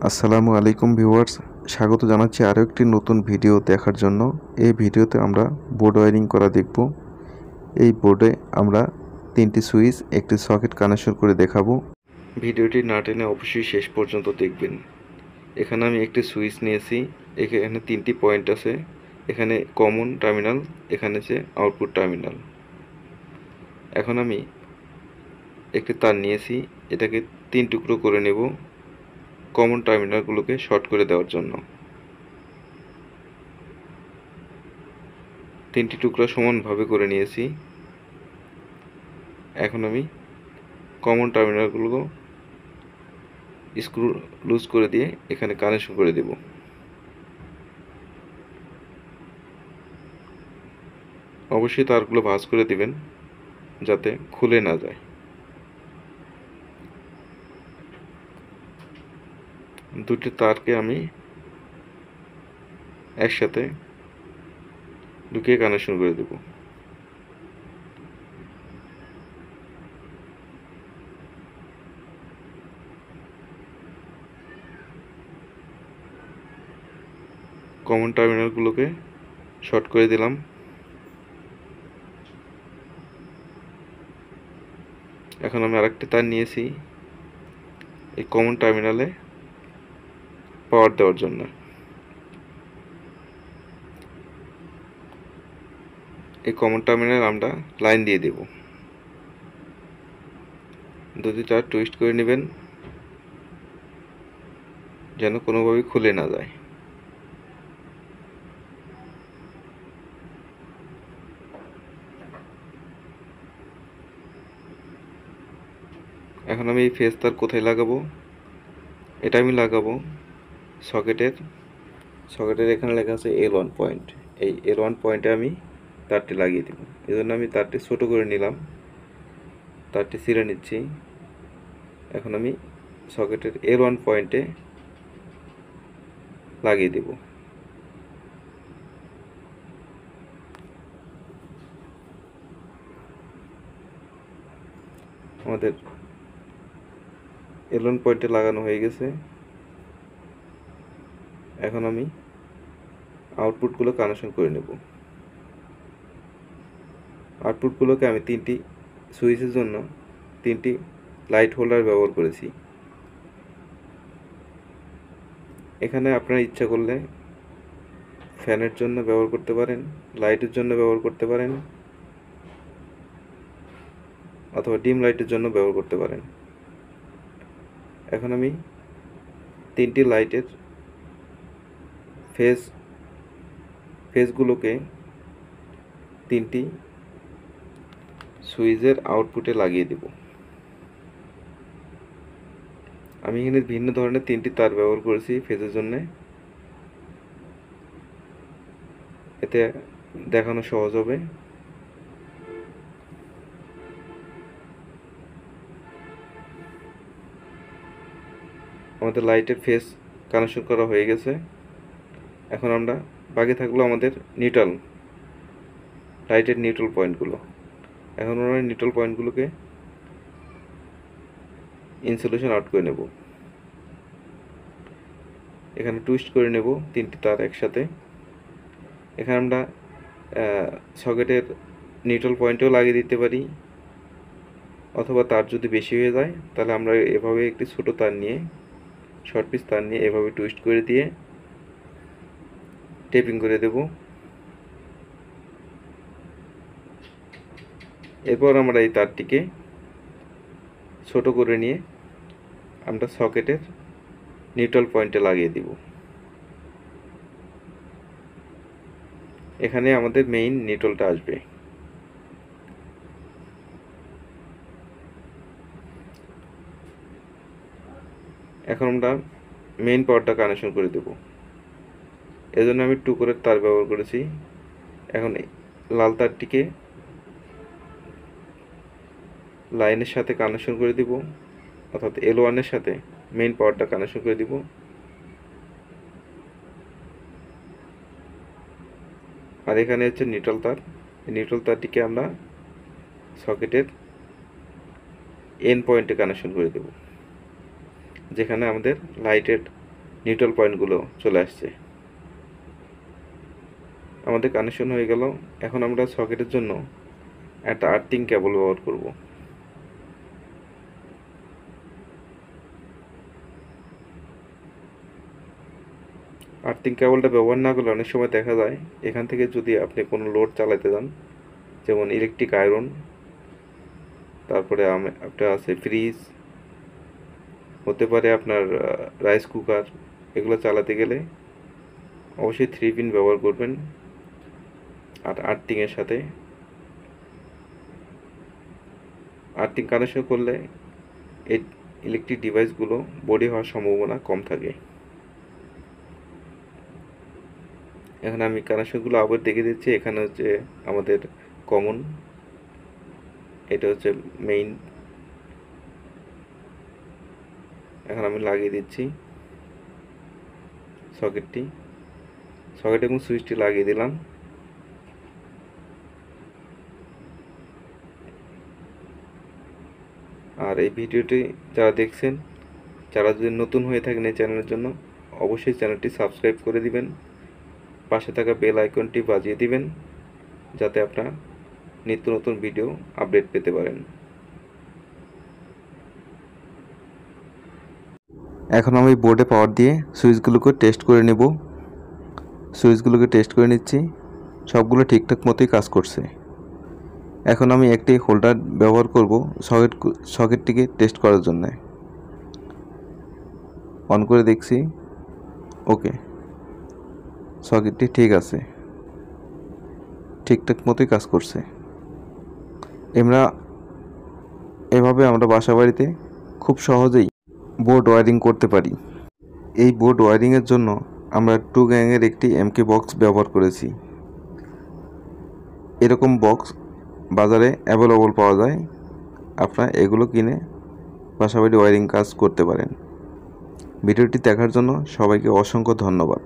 আসসালামু আলাইকুম ভিউয়ার্স, স্বাগত জানাচ্ছি আরও একটি নতুন ভিডিও দেখার জন্য। এই ভিডিওতে আমরা বোর্ড ওয়্যারিং করা দেখব। এই বোর্ডে আমরা তিনটি সুইচ, একটি সকেট কানেকশন করে দেখাবো। ভিডিওটি না টেনে অবশ্যই শেষ পর্যন্ত দেখবেন। এখানে আমি একটি সুইচ নিয়েছি, এখানে তিনটি পয়েন্ট আছে। এখানে কমন টার্মিনাল, এখানে যে আউটপুট টার্মিনাল। এখন আমি একটি তার নিয়েছি, এটাকে তিন টুকরো করে নেব কমন টার্মিনালগুলোকে শর্ট করে দেওয়ার জন্য। তিনটি টুকরা সমানভাবে করে নিয়েছি। এখন আমি কমন টার্মিনালগুলো স্ক্রু লুজ করে দিয়ে এখানে কানেকশন করে দেব। অবশ্যই তারগুলো ভাঁজ করে দিবেন যাতে খুলে না যায়। দুটি তারকে আমি একসাথে ঢুকিয়ে কানেকশন করে দেব। কমন টার্মিনালগুলোকে শর্ট করে দিলাম। এখন আমি আরেকটি তার নিয়েছি এই কমন টার্মিনালে পাওয়ার দেওয়ার জন্য। এই কমন টার্মিনালে আমরা লাইন দিয়ে দেব। দুটি তার টুইস্ট করে নেবেন যেন কোনোভাবেই খুলে না যায়। এখন আমি এই ফেজ তার কোথায় লাগাবো? এটা আমি লাগাবো সকেটের এখানে লেখা আছে L1 পয়েন্ট। এই L1 পয়েন্টে আমি তারটি লাগিয়ে দেব। এই জন্য আমি তারটি ছোট করে নিলাম, তারটি ছিঁড়ে নিচ্ছি। এখন আমি সকেটের L1 পয়েন্টে লাগিয়ে দেব। আমাদের L1 পয়েন্টে লাগানো হয়ে গেছে। এখন আমি আউটপুটগুলো কানেকশন করে নেব। আউটপুটগুলোকে আমি তিনটি সুইচের জন্য তিনটি লাইট হোল্ডার ব্যবহার করেছি। এখানে আপনারা ইচ্ছা করলে ফ্যানের জন্য ব্যবহার করতে পারেন, লাইটের জন্য ব্যবহার করতে পারেন, অথবা ডিম লাইটের জন্য ব্যবহার করতে পারেন। এখন আমি তিনটি লাইটের ফেজগুলোকে তিনটি সুইচের আউটপুটে লাগিয়ে দেব। আমি এখানে ভিন্ন ধরনের তিনটি তার ব্যবহার করেছি ফেজের জন্য, এতে দেখানো সহজ হবে। আমাদের লাইটের ফেজ কানেকশন করা হয়ে গেছে। এখন আমরা বাকি থাকলো আমাদের লাইটের নিউট্রাল পয়েন্টগুলো। এখন আমরা নিউট্রাল পয়েন্টগুলোকে ইনসুলেশন আউট করে নেব। এখানে টুইস্ট করে নেব তিনটি তার একসাথে। এখানে আমরা সকেটের নিউট্রাল পয়েন্টেও লাগিয়ে দিতে পারি, অথবা তার যদি বেশি হয়ে যায় তাহলে আমরা এভাবে একটি ছোট তার নিয়ে, শর্ট পিস তার নিয়ে এভাবে টুইস্ট করে দিয়ে টেপিং করে দেব। এরপর আমরা এই তারটিকে ছোট করে নিয়ে আমরা সকেটের নিউট্রাল পয়েন্টে লাগিয়ে দিব। এখানে আমাদের মেইন নিউট্রালটা আসবে। এখন আমরা মেইন পাওয়ারটা কানেকশন করে দেব। এজন্য আমি 2 করে তার ব্যবহার করেছি। এখন লাল তারটিকে লাইনের সাথে কানেকশন করে দিব, অর্থাৎ L1 এর সাথে মেইন পাওয়ারটা কানেকশন করে দিব। আর এখানে হচ্ছে নিউট্রাল তার। এই নিউট্রাল তারটিকে আমরা সকেটের এন পয়েন্টে কানেকশন করে দেব, যেখানে আমাদের লাইটের নিউট্রাল পয়েন্টগুলো চলে আসছে। আমাদের কানেকশন হয়ে গেল। এখন আমরা সকেটের জন্য একটা আর্থিং কেবল ব্যবহার করব। আর্থিং কেবলটা ব্যবহার না করলে অনেক সময় দেখা যায় এখান থেকে যদি আপনি কোনো লোড চালাতে যান, যেমন ইলেকট্রিক আয়রন, তারপরে একটা আছে ফ্রিজ, হতে পারে আপনার রাইস কুকার, এগুলো চালাতে গেলে অবশ্যই 3 পিন ব্যবহার করবেন। আর আর্থিংয়ের সাথে আর্থিং কানেকশন করলে এই ইলেকট্রিক ডিভাইসগুলো বডি হওয়ার সম্ভাবনা কম থাকে। এখন আমি কানেকশনগুলো আবার দেখে দিচ্ছি। এখানে হচ্ছে আমাদের কমন, এটা হচ্ছে মেইন। এখন আমি লাগিয়ে দিচ্ছি সকেট এবং সুইচটি লাগিয়ে দিলাম। আর এই ভিডিওটি যারা দেখছেন, যারা যদি নতুন হয়ে থাকেন এই চ্যানেলের জন্য, অবশ্যই চ্যানেলটি সাবস্ক্রাইব করে দিবেন, পাশে থাকা বেল আইকনটি বাজিয়ে দিবেন, যাতে আপনারা নিত্য নতুন ভিডিও আপডেট পেতে পারেন। এখন আমি বোর্ডে পাওয়ার দিয়ে সুইচগুলোকে টেস্ট করে নেব। সুইচগুলোকে টেস্ট করে নিচ্ছি, সবগুলো ঠিকঠাক মতোই কাজ করছে। এখন আমি একটি হোল্ডার ব্যবহার করব সকেটটিকে টেস্ট করার জন্য। অন করে দেখছি, ওকে, সকেটটি ঠিক আছে, ঠিকঠাক মতোই কাজ করছে। এভাবে আমরা বাসা বাড়িতে খুব সহজেই বোর্ড ওয়্যারিং করতে পারি। এই বোর্ড ওয়্যারিংয়ের জন্য আমরা 2 গ্যাংয়ের একটি এমকে বক্স ব্যবহার করেছি। এরকম বক্স বাজারে অ্যাভেলেবল পাওয়া যায়, আপনারা এগুলো কিনে বাসাবাড়ি ওয়্যারিং কাজ করতে পারেন। ভিডিওটি দেখার জন্য সবাইকে অসংখ্য ধন্যবাদ।